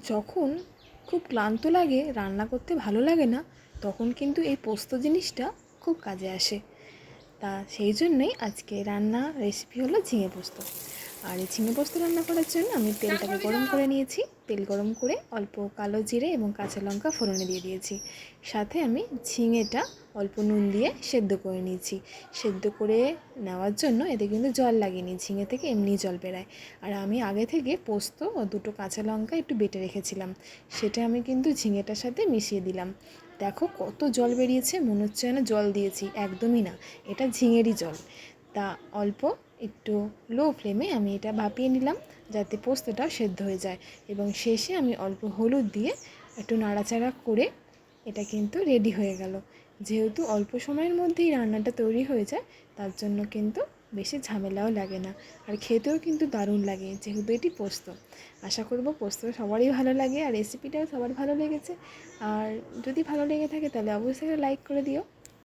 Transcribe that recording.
যখন খুব ক্লান্ত লাগে, রান্না করতে ভালো লাগে না, তখন কিন্তু এই পোস্ত জিনিসটা খুব কাজে আসে। তা সেই জন্যই আজকে রান্না রেসিপি হলো ঝিঙে পোস্ত। আর এই ঝিঙে পোস্ত রান্না করার জন্য আমি তেলটাকে গরম করে নিয়েছি। তেল গরম করে অল্প কালো জিরে এবং কাঁচা লঙ্কা ফোড়নে দিয়ে দিয়েছি। সাথে আমি ঝিঙেটা অল্প নুন দিয়ে সেদ্ধ করে নিয়েছি। সেদ্ধ করে নেওয়ার জন্য এতে কিন্তু জল লাগেনি, ঝিঙে থেকে এমনি জল বেরায়। আর আমি আগে থেকে পোস্ত ও দুটো কাঁচা লঙ্কা একটু বেটে রেখেছিলাম, সেটা আমি কিন্তু ঝিঙেটার সাথে মিশিয়ে দিলাম। দেখো কত জল বেরিয়েছে, মনে হচ্ছে যেন জল দিয়েছি, একদমই না, এটা ঝিঙেরই জল। তা অল্প একটু লো ফ্লেমে আমি এটা ভাপিয়ে নিলাম, যাতে পোস্তটাও সেদ্ধ হয়ে যায়। এবং শেষে আমি অল্প হলুদ দিয়ে একটু নাড়াচাড়া করে এটা কিন্তু রেডি হয়ে গেল। যেহেতু অল্প সময়ের মধ্যেই রান্নাটা তৈরি হয়ে যায়, তার জন্য কিন্তু বেশি ঝামেলাও লাগে না। আর খেতেও কিন্তু দারুণ লাগে, যেহেতু এটি পোস্ত। আশা করব পোস্ত সবারই ভালো লাগে আর রেসিপিটাও সবার ভালো লেগেছে। আর যদি ভালো লেগে থাকে তাহলে অবশ্যই লাইক করে দিও।